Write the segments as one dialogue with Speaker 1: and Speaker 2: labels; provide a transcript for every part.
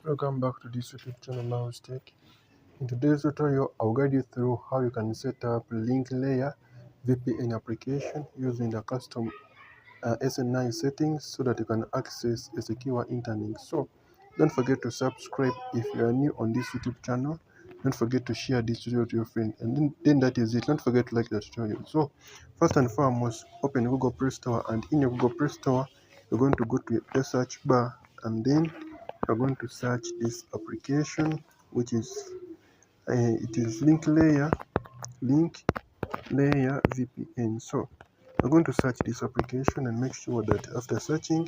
Speaker 1: Welcome back to this YouTube channel, Mouse Tech. In today's tutorial, I'll guide you through how you can set up LinkLayer VPN application using the custom SNI settings so that you can access a secure internet. So don't forget to subscribe if you are new on this YouTube channel. Don't forget to share this video to your friend, and then that is it. Don't forget to like the tutorial. So first and foremost, open Google Play Store, and in your Google Play Store you're going to go to a search bar, and then you're going to search this application, which is it is LinkLayer VPN. So you're going to search this application and make sure that after searching,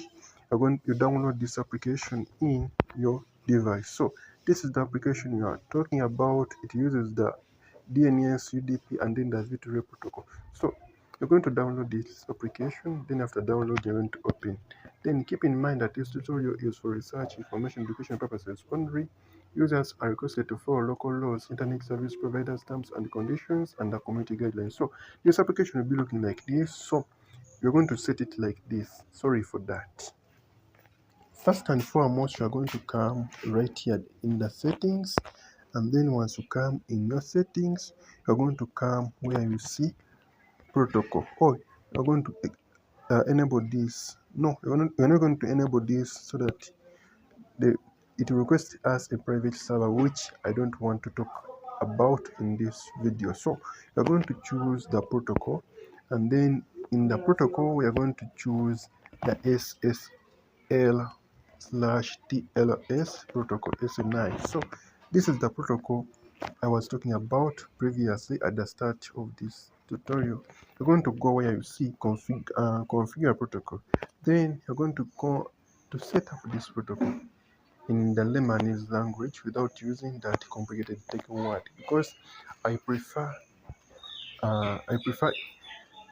Speaker 1: you download this application in your device. So this is the application you are talking about. It uses the DNS, UDP, and then the V2 protocol. So you're going to download this application. Then after download, you're going to open. Then keep in mind that this tutorial is for research, information, education purposes only. Users are requested to follow local laws, internet service providers, terms and conditions, and the community guidelines. So this application will be looking like this. So you're going to set it like this. Sorry for that. First and foremost, you're going to come right here in the settings, and then once you come in your settings, you're going to come where you see protocol. Oh, you're going to enable this. No, you're not going to enable this so that it will request us a private server, which I don't want to talk about in this video. So you're going to choose the protocol, and then in the protocol we are going to choose the SSL/TLS protocol, SNI. So this is the protocol I was talking about previously at the start of this tutorial. You're going to go where you see configure protocol. Then you're going to go to set up this protocol in the layman's language without using that complicated tech word, because I prefer a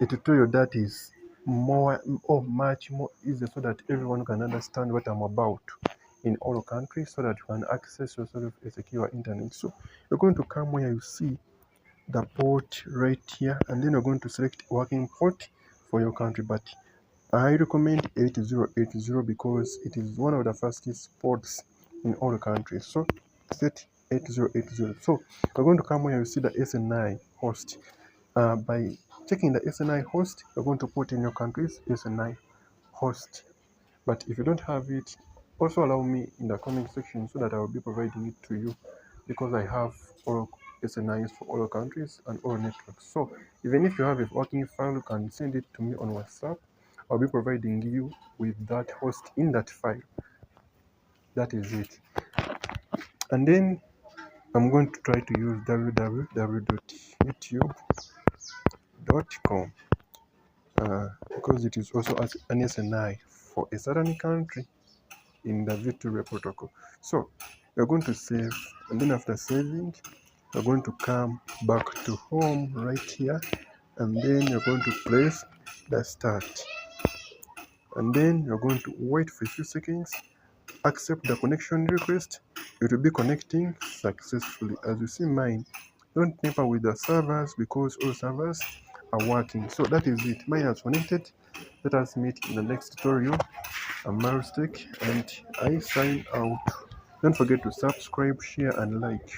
Speaker 1: tutorial that is much more easier so that everyone can understand what I'm about in all countries, so that you can access yourself a secure internet. So you're going to come where you see the port right here, and then you're going to select working port for your country, but I recommend 8080 because it is one of the fastest ports in all countries. So set 8080. So we're going to come where you see the SNI host. By checking the SNI host, you're going to put in your country's SNI host. But if you don't have it, also allow me in the comment section so that I will be providing it to you, because I have all SNIs for all countries and all networks. So even if you have a working file, you can send it to me on WhatsApp. I'll be providing you with that host in that file. That is it. And then I'm going to try to use www.youtube.com because it is also as an SNI for a certain country in the V2 protocol. So you're going to save, and then after saving, you're going to come back to home right here, and then you're going to press the start, and then you're going to wait for a few seconds, accept the connection request. It will be connecting successfully. As you see mine, don't tamper with the servers because all servers are working. So that is it. Mine has connected. Let us meet in the next tutorial. I'm Mouse Tech, and I sign out. Don't forget to subscribe, share and like.